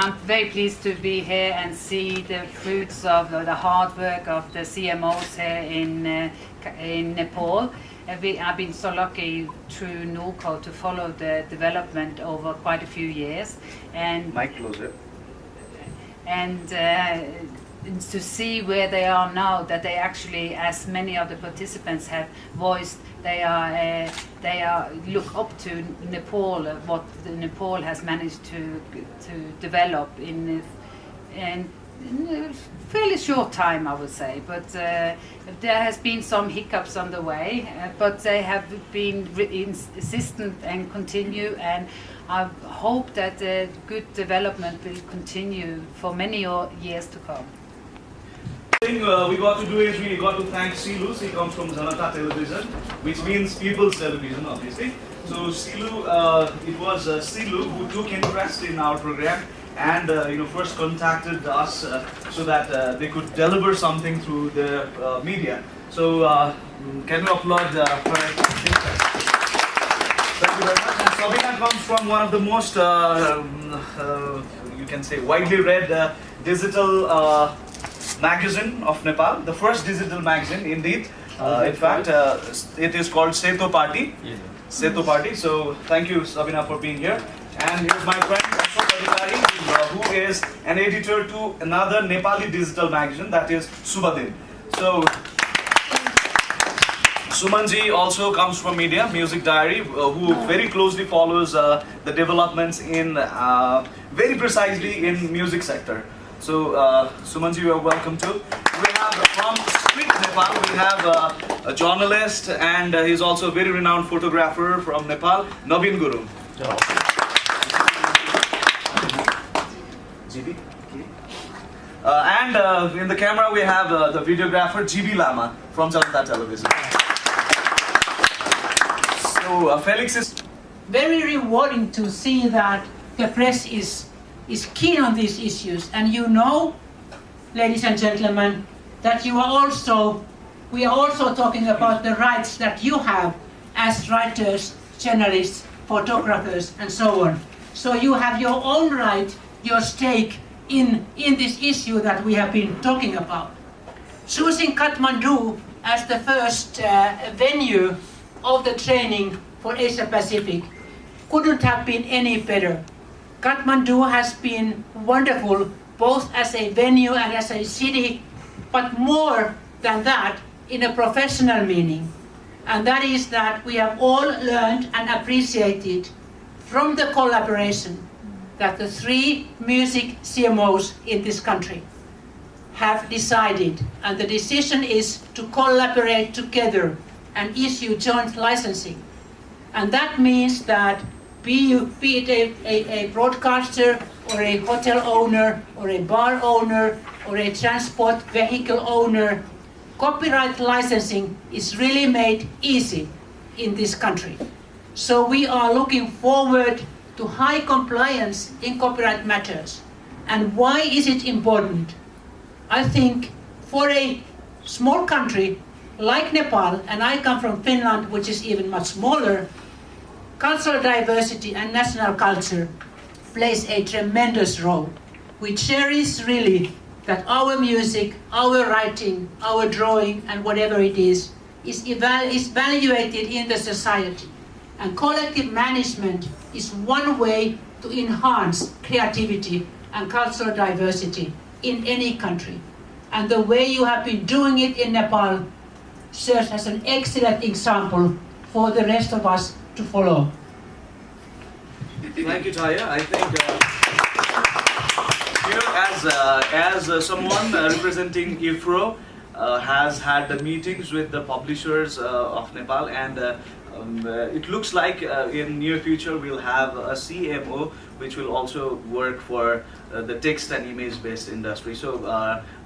I'm very pleased to be here and see the fruits of the hard work of the CMOs here in Nepal. I've been so lucky through NUCO to follow the development over quite a few years, and Mic closer. And to see where they are now, that they actually, as many of the participants have voiced, they are look up to Nepal, what Nepal has managed to develop in a fairly short time, I would say. But there has been some hiccups on the way, but they have been insistent and continue, and I hope that the good development will continue for many years to come. The thing we got to do is we got to thank Silu. He comes from Janata Television, which means People's Television, obviously. So Silu, it was Silu who took interest in our program and first contacted us so that they could deliver something through the media. So can you applaud for Thank you very much. And Sabina comes from one of the most you can say widely read digital magazine of Nepal, the first digital magazine indeed. In fact, it is called Seto Party. Yeah. Seto Party. So thank you, Sabina, for being here. And here's my friend Ashok Adhikari, who is an editor to another Nepali digital magazine, that is Subadin. So Sumanji also comes from media, Music Diary, who very closely follows the developments in very precisely in music sector. So Sumanji, you are welcome too. We have from Street Nepal, we have a journalist, and he's also a very renowned photographer from Nepal, Navin Guru. GB. And in the camera we have the videographer GB Lama from Janata Television. So Felix is very rewarding to see that the press is keen on these issues, and ladies and gentlemen, that we are also talking about the rights that you have as writers, journalists, photographers, and so on. So you have your own right, your stake in this issue that we have been talking about. Choosing Kathmandu as the first venue of the training for Asia Pacific couldn't have been any better. Kathmandu has been wonderful, both as a venue and as a city, but more than that, in a professional meaning. And that is that we have all learned and appreciated from the collaboration that the 3 music CMOs in this country have decided, and the decision is to collaborate together and issue joint licensing. And that means that be it a broadcaster or a hotel owner or a bar owner or a transport vehicle owner, copyright licensing is really made easy in this country. So we are looking forward to high compliance in copyright matters. And why is it important? I think for a small country like Nepal, and I come from Finland, which is even much smaller, cultural diversity and national culture plays a tremendous role. We cherish really that our music, our writing, our drawing, and whatever it is evaluated in the society. And collective management is one way to enhance creativity and cultural diversity in any country. And the way you have been doing it in Nepal serves as an excellent example for the rest of us to follow. Thank you, Taya. I think as someone representing IFRO has had the meetings with the publishers of Nepal, and it looks like in near future we'll have a CMO which will also work for the text and image based industry. So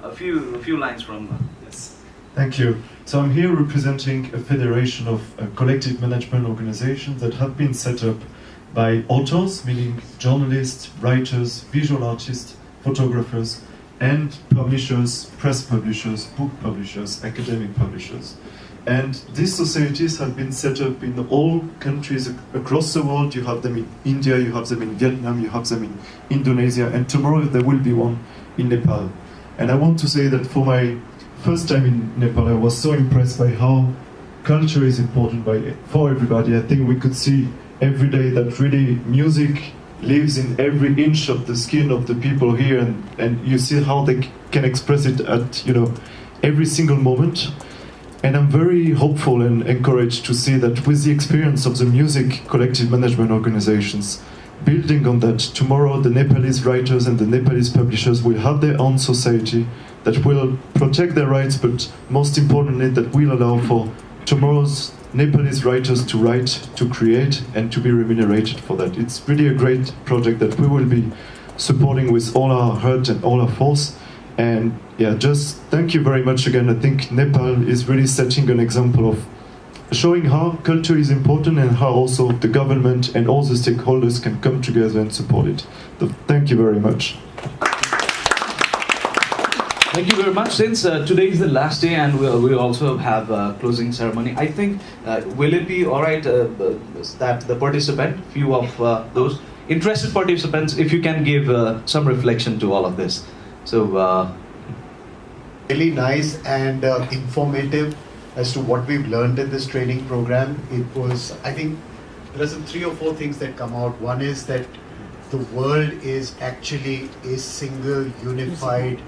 a few lines from yes. Thank you. So I'm here representing a federation of collective management organizations that have been set up by authors, meaning journalists, writers, visual artists, photographers, and publishers, press publishers, book publishers, academic publishers. And these societies have been set up in all countries across the world. You have them in India, you have them in Vietnam, you have them in Indonesia, and tomorrow there will be one in Nepal. And I want to say that for my first time in Nepal, I was so impressed by how culture is important for everybody. I think we could see every day that really music lives in every inch of the skin of the people here, and you see how they can express it at every single moment. And I'm very hopeful and encouraged to see that with the experience of the music collective management organizations, building on that, tomorrow the Nepalese writers and the Nepalese publishers will have their own society that will protect their rights, but most importantly that will allow for tomorrow's Nepalese writers to write, to create, and to be remunerated for that. It's really a great project that we will be supporting with all our heart and all our force. And yeah, just thank you very much again. I think Nepal is really setting an example of showing how culture is important and how also the government and all the stakeholders can come together and support it. So thank you very much. Thank you very much. Since today is the last day and we also have a closing ceremony, I think, will it be alright that the participant, few of those interested participants, if you can give some reflection to all of this. So, really nice and informative as to what we've learned in this training program. It was, I think, there are some 3 or 4 things that come out. One is that the world is actually a single, unified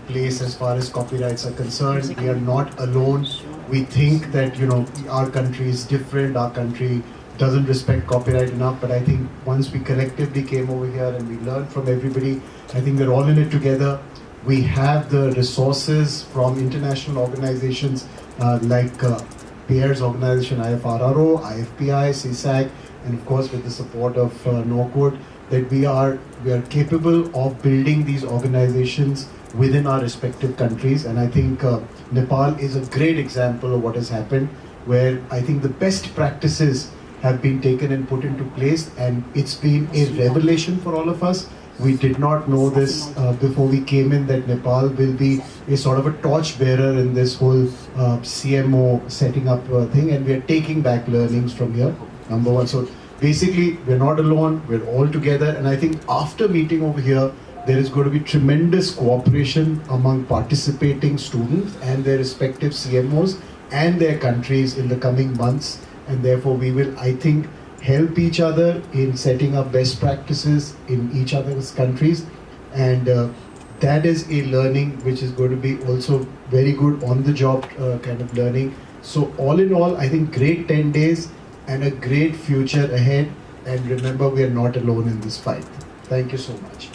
place as far as copyrights are concerned. We are not alone. We think that, our country is different, our country doesn't respect copyright enough, but I think once we collectively came over here and we learned from everybody, I think we're all in it together. We have the resources from international organizations like Pierre's organization, IFRRO, IFPI, CSAC, and of course with the support of NOCODE, that we are capable of building these organizations within our respective countries. And I think Nepal is a great example of what has happened, where I think the best practices have been taken and put into place, and it's been a revelation for all of us. We did not know this before we came in, that Nepal will be a sort of a torch bearer in this whole CMO setting up thing, and we are taking back learnings from here, number one. So basically, we're not alone, we're all together, and I think after meeting over here, there is going to be tremendous cooperation among participating students and their respective CMOs and their countries in the coming months, and therefore we will, I think, help each other in setting up best practices in each other's countries, and that is a learning which is going to be also very good on the job kind of learning. So all in all, I think great 10 days and a great future ahead, and remember, we are not alone in this fight. Thank you so much.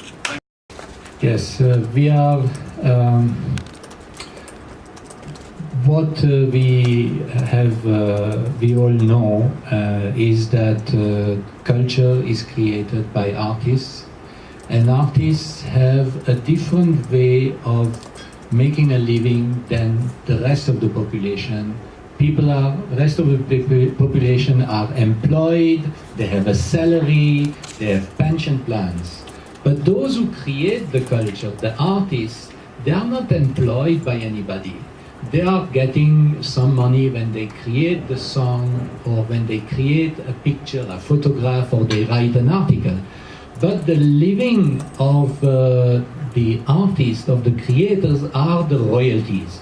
Yes, we are. What we all know is that culture is created by artists, and artists have a different way of making a living than the rest of the population. Rest of the population are employed, they have a salary, they have pension plans. But those who create the culture, the artists, they are not employed by anybody. They are getting some money when they create the song, or when they create a picture, a photograph, or they write an article. But the living of the artists, of the creators, are the royalties.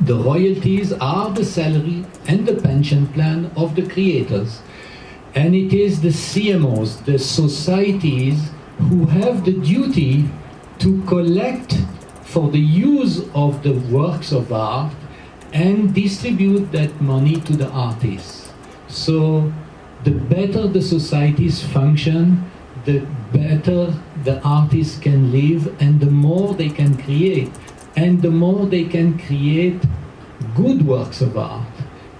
The royalties are the salary and the pension plan of the creators. And it is the CMOs, the societies, who have the duty to collect for the use of the works of art and distribute that money to the artists. So the better the societies function, the better the artists can live, and the more they can create, and the more they can create good works of art.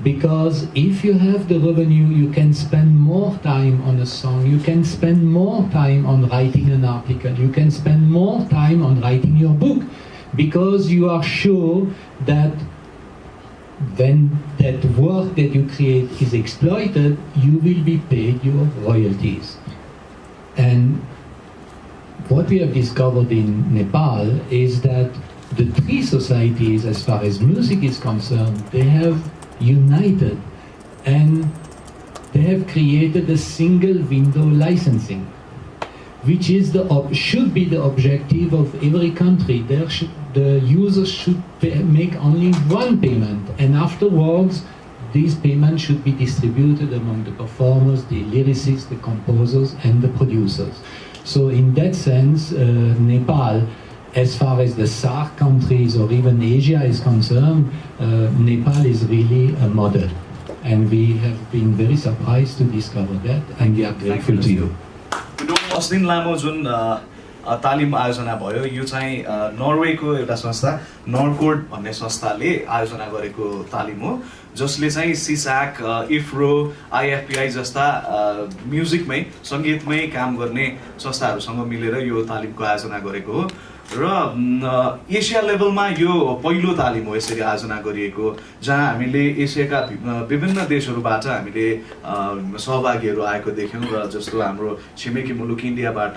Because if you have the revenue, you can spend more time on a song, you can spend more time on writing an article, you can spend more time on writing your book, because you are sure that when that work that you create is exploited, you will be paid your royalties. And what we have discovered in Nepal is that the 3 societies, as far as music is concerned, they have united, and they have created a single window licensing, which is should be the objective of every country. The users should make only one payment, and afterwards these payments should be distributed among the performers, the lyricists, the composers, and the producers. So in that sense, Nepal, as far as the SAARC countries or even Asia is concerned, Nepal is really a model. And we have been very surprised to discover that, and we are grateful to you. अस्ति दिन लामो जुन तालिम आयोजना भयो यो चाहिँ नर्वेको एउटा संस्था नर्कोड भन्ने संस्थाले आयोजना गरेको तालिम हो, जसले चाहिँ सिसाक, इफ्रो, आइएफपिआई जस्ता म्युजिकमै सङ्गीतमै काम गर्ने संस्थाहरूसँग मिलेर यो तालिमको आयोजना गरेको हो र एसिया लेभलमा यो पहिलो तालिम हो यसरी आयोजना गरिएको, जहाँ हामीले एसियाका विभिन्न देशहरूबाट हामीले सहभागीहरू आएको देख्यौँ र जस्तो हाम्रो छिमेकी मुलुक इन्डियाबाट,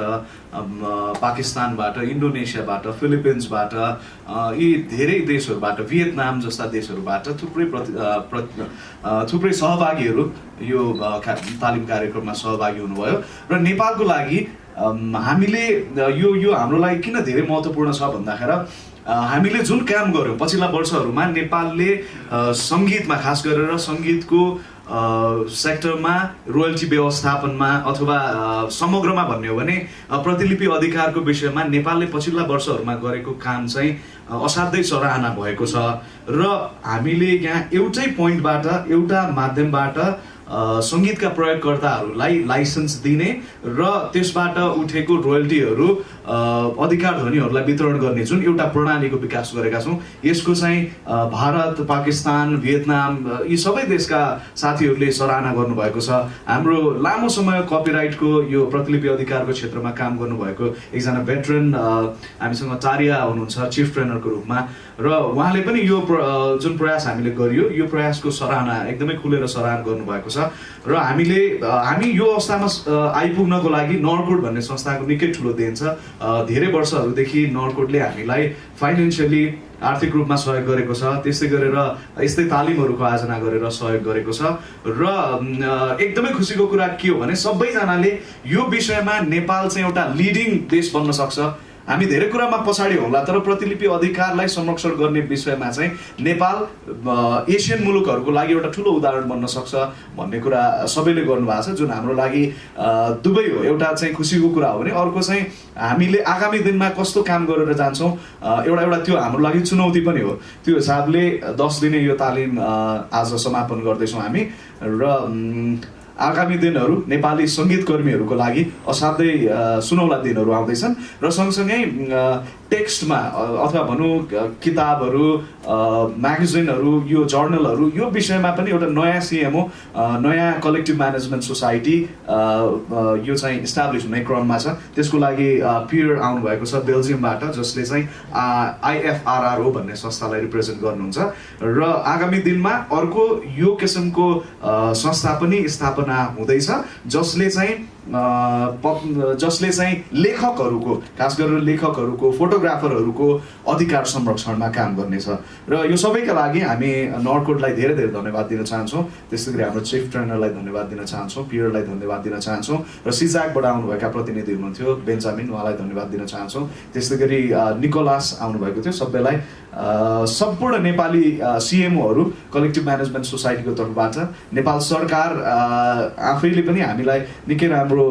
पाकिस्तानबाट, इन्डोनेसियाबाट, फिलिपिन्सबाट, यी धेरै देशहरूबाट, भियतनाम जस्ता देशहरूबाट थुप्रै सहभागीहरू यो तालिम कार्यक्रममा सहभागी हुनुभयो र नेपालको लागि हामीले यो हाम्रो लागि किन धेरै महत्त्वपूर्ण छ भन्दाखेरि हामीले जुन काम गर्यौँ पछिल्ला वर्षहरूमा नेपालले सङ्गीतमा, खास गरेर सङ्गीतको सेक्टरमा रोयल्टी व्यवस्थापनमा अथवा समग्रमा भन्ने हो भने प्रतिलिपि अधिकारको विषयमा नेपालले पछिल्ला वर्षहरूमा गरेको काम चाहिँ असाध्यै सराहना भएको छ र हामीले यहाँ एउटै पोइन्टबाट, एउटा माध्यमबाट सङ्गीतका प्रयोगकर्ताहरूलाई लाइसेन्स दिने र त्यसबाट उठेको रोयल्टीहरू अधिकार धनीहरूलाई वितरण गर्ने जुन एउटा प्रणालीको विकास गरेका छौँ, यसको चाहिँ भारत, पाकिस्तान, भियतनाम यी सबै देशका साथीहरूले सराहना गर्नुभएको छ। हाम्रो लामो समय कपिराइटको यो प्रतिलिपि अधिकारको क्षेत्रमा काम गर्नुभएको एकजना भेटरन हामीसँग टारिया हुनुहुन्छ चिफ ट्रेनरको रूपमा, र उहाँले पनि यो जुन प्रयास हामीले गरियो यो प्रयासको सराहना एकदमै खुलेर सराहना गर्नुभएको छ र हामी यो अवस्थामा आइपुग्नको लागि नर्कोड भन्ने संस्थाको निकै ठुलो देन छ। धेरै वर्षहरूदेखि नर्कोडले हामीलाई फाइनेन्सियली, आर्थिक रूपमा सहयोग गरेको छ, त्यस्तै गरेर यस्तै तालिमहरूको आयोजना गरेर सहयोग गरेको छ र एकदमै खुसीको कुरा के हो भने सबैजनाले यो विषयमा नेपाल चाहिँ एउटा लिडिङ देश बन्न सक्छ। हामी धेरै कुरामा पछाडि होला तर प्रतिलिपि अधिकारलाई संरक्षण गर्ने विषयमा चाहिँ नेपाल एसियन मुलुकहरूको लागि एउटा ठुलो उदाहरण बन्न सक्छ भन्ने कुरा सबैले गर्नुभएको छ, जुन हाम्रो लागि दुवै हो। एउटा चाहिँ खुसीको कुरा हो भने अर्को चाहिँ हामीले आगामी दिनमा कस्तो काम गरेर जान्छौँ एउटा त्यो हाम्रो लागि चुनौती पनि हो। त्यो हिसाबले 10 दिने यो तालिम आज समापन गर्दैछौँ हामी र आगामी दिनहरू नेपाली सङ्गीतकर्मीहरूको लागि असाध्यै सुनौला दिनहरू आउँदैछन् र सँगसँगै टेक्स्टमा अथवा भनौँ किताबहरू, म्यागजिनहरू, यो जर्नलहरू यो विषयमा पनि एउटा नयाँ CMO, नयाँ कलेक्टिभ म्यानेजमेन्ट सोसाइटी यो चाहिँ इस्टाब्लिस हुने क्रममा छ। त्यसको लागि पियर आउनुभएको छ बेल्जियमबाट, जसले चाहिँ IFRRO भन्ने संस्थालाई रिप्रेजेन्ट गर्नुहुन्छ र आगामी दिनमा अर्को यो किसिमको संस्था पनि स्थापना हुँदैछ जसले चाहिँ लेखकहरूको, खास गरेर लेखकहरूको, फोटोग्राफरहरूको अधिकार संरक्षणमा काम गर्नेछ र यो सबैका लागि हामी नर्कोडलाई धेरै धेरै धन्यवाद दिन चाहन्छौँ। त्यस्तै गरी हाम्रो चिफ ट्रेनरलाई धन्यवाद दिन चाहन्छौँ, पियरलाई धन्यवाद दिन चाहन्छौँ र सिजाकबाट आउनुभएका प्रतिनिधि हुनुहुन्थ्यो बेन्जामिन, उहाँलाई धन्यवाद दिन चाहन्छौँ। त्यस्तै गरी निकोलास आउनुभएको थियो। सबैलाई सम्पूर्ण नेपाली CMOहरू कलेक्टिभ म्यानेजमेन्ट सोसाइटीको तर्फबाट, नेपाल सरकार आफैले पनि हामीलाई निकै राम्रो